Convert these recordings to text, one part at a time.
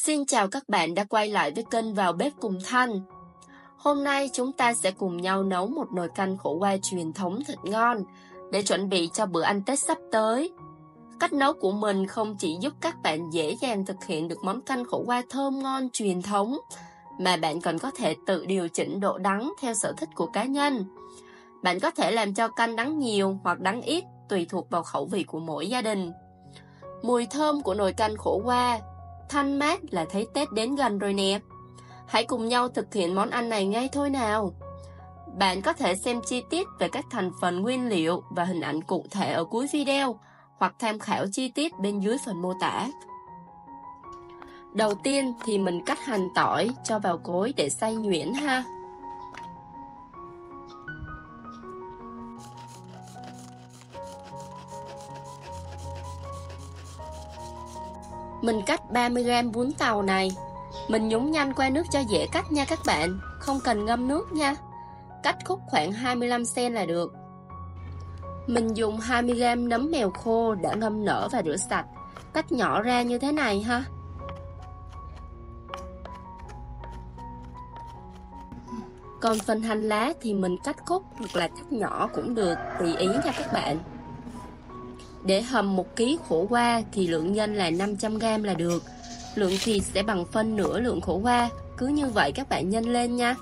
Xin chào các bạn đã quay lại với kênh Vào Bếp Cùng Thanh. Hôm nay chúng ta sẽ cùng nhau nấu một nồi canh khổ qua truyền thống thật ngon để chuẩn bị cho bữa ăn Tết sắp tới. Cách nấu của mình không chỉ giúp các bạn dễ dàng thực hiện được món canh khổ qua thơm ngon truyền thống, mà bạn còn có thể tự điều chỉnh độ đắng theo sở thích của cá nhân. Bạn có thể làm cho canh đắng nhiều hoặc đắng ít tùy thuộc vào khẩu vị của mỗi gia đình. Mùi thơm của nồi canh khổ qua thanh mát là thấy Tết đến gần rồi nè. Hãy cùng nhau thực hiện món ăn này ngay thôi nào. Bạn có thể xem chi tiết về các thành phần nguyên liệu và hình ảnh cụ thể ở cuối video, hoặc tham khảo chi tiết bên dưới phần mô tả. Đầu tiên thì mình cắt hành tỏi cho vào cối để xay nhuyễn ha. Mình cắt 30g bún tàu này. Mình nhúng nhanh qua nước cho dễ cắt nha các bạn, không cần ngâm nước nha. Cắt khúc khoảng 25cm là được. Mình dùng 20g nấm mèo khô đã ngâm nở và rửa sạch, cắt nhỏ ra như thế này ha. Còn phần hành lá thì mình cắt khúc hoặc là cắt nhỏ cũng được, tùy ý nha các bạn. Để hầm 1 kg khổ qua thì lượng nhân là 500g là được. Lượng thịt sẽ bằng phân nửa lượng khổ qua, cứ như vậy các bạn nhân lên nha.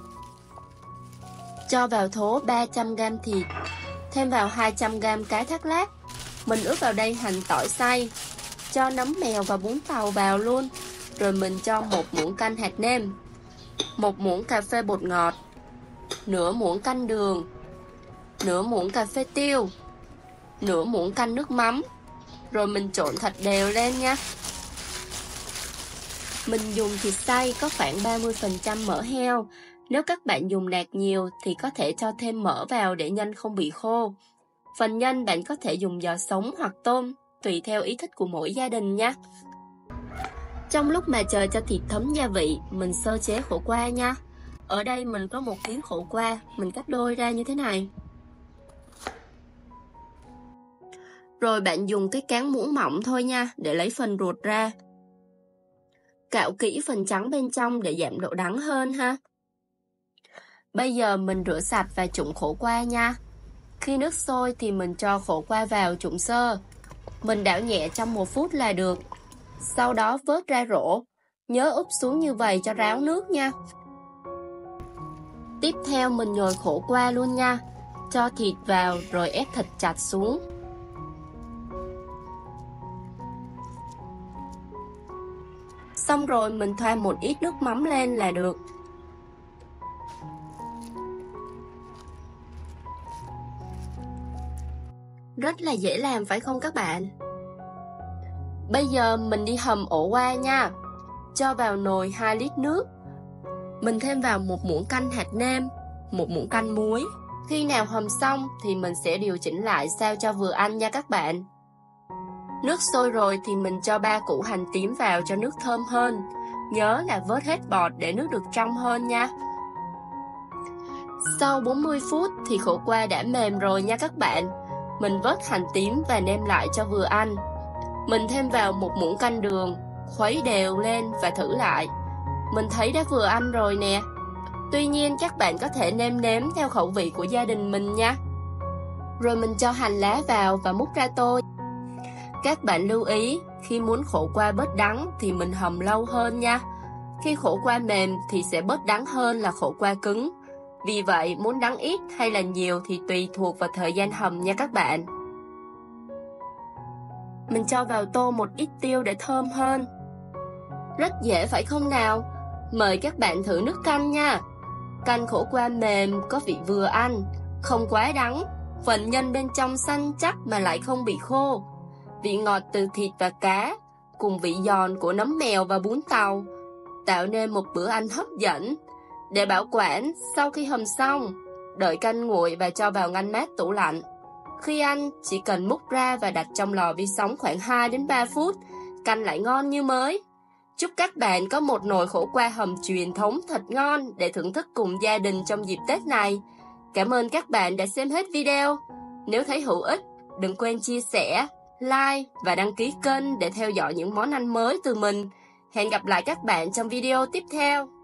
Cho vào thố 300g thịt, thêm vào 200g cá thác lát. Mình ướp vào đây hành tỏi xay, cho nấm mèo và bún tàu vào luôn. Rồi mình cho 1 muỗng canh hạt nêm, 1 muỗng cà phê bột ngọt, nửa muỗng canh đường, nửa muỗng cà phê tiêu, nửa muỗng canh nước mắm. Rồi mình trộn thật đều lên nha. Mình dùng thịt xay có khoảng 30% mỡ heo. Nếu các bạn dùng nạc nhiều thì có thể cho thêm mỡ vào để nhân không bị khô. Phần nhân bạn có thể dùng giò sống hoặc tôm, tùy theo ý thích của mỗi gia đình nha. Trong lúc mà chờ cho thịt thấm gia vị, mình sơ chế khổ qua nha. Ở đây mình có 1 kg khổ qua, mình cắt đôi ra như thế này. Rồi bạn dùng cái cán muỗng mỏng thôi nha, để lấy phần ruột ra. Cạo kỹ phần trắng bên trong để giảm độ đắng hơn ha. Bây giờ mình rửa sạch và trụng khổ qua nha. Khi nước sôi thì mình cho khổ qua vào trụng sơ. Mình đảo nhẹ trong 1 phút là được. Sau đó vớt ra rổ. Nhớ úp xuống như vậy cho ráo nước nha. Tiếp theo mình nhồi khổ qua luôn nha. Cho thịt vào rồi ép thật chặt xuống. Xong rồi mình thoa một ít nước mắm lên là được. Rất là dễ làm phải không các bạn? Bây giờ mình đi hầm ổ qua nha. Cho vào nồi 2 lít nước. Mình thêm vào 1 muỗng canh hạt nêm, 1 muỗng canh muối. Khi nào hầm xong thì mình sẽ điều chỉnh lại sao cho vừa ăn nha các bạn. Nước sôi rồi thì mình cho 3 củ hành tím vào cho nước thơm hơn. Nhớ là vớt hết bọt để nước được trong hơn nha. Sau 40 phút thì khổ qua đã mềm rồi nha các bạn. Mình vớt hành tím và nêm lại cho vừa ăn. Mình thêm vào 1 muỗng canh đường, khuấy đều lên và thử lại. Mình thấy đã vừa ăn rồi nè. Tuy nhiên các bạn có thể nêm nếm theo khẩu vị của gia đình mình nha. Rồi mình cho hành lá vào và múc ra tô. Các bạn lưu ý, khi muốn khổ qua bớt đắng thì mình hầm lâu hơn nha. Khi khổ qua mềm thì sẽ bớt đắng hơn là khổ qua cứng. Vì vậy, muốn đắng ít hay là nhiều thì tùy thuộc vào thời gian hầm nha các bạn. Mình cho vào tô một ít tiêu để thơm hơn. Rất dễ phải không nào? Mời các bạn thử nước canh nha. Canh khổ qua mềm, có vị vừa ăn, không quá đắng. Phần nhân bên trong săn chắc mà lại không bị khô. Vị ngọt từ thịt và cá, cùng vị giòn của nấm mèo và bún tàu, tạo nên một bữa ăn hấp dẫn. Để bảo quản, sau khi hầm xong, đợi canh nguội và cho vào ngăn mát tủ lạnh. Khi ăn, chỉ cần múc ra và đặt trong lò vi sóng khoảng 2 đến 3 phút, canh lại ngon như mới. Chúc các bạn có một nồi khổ qua hầm truyền thống thật ngon để thưởng thức cùng gia đình trong dịp Tết này. Cảm ơn các bạn đã xem hết video. Nếu thấy hữu ích, đừng quên chia sẻ, like và đăng ký kênh để theo dõi những món ăn mới từ mình. Hẹn gặp lại các bạn trong video tiếp theo.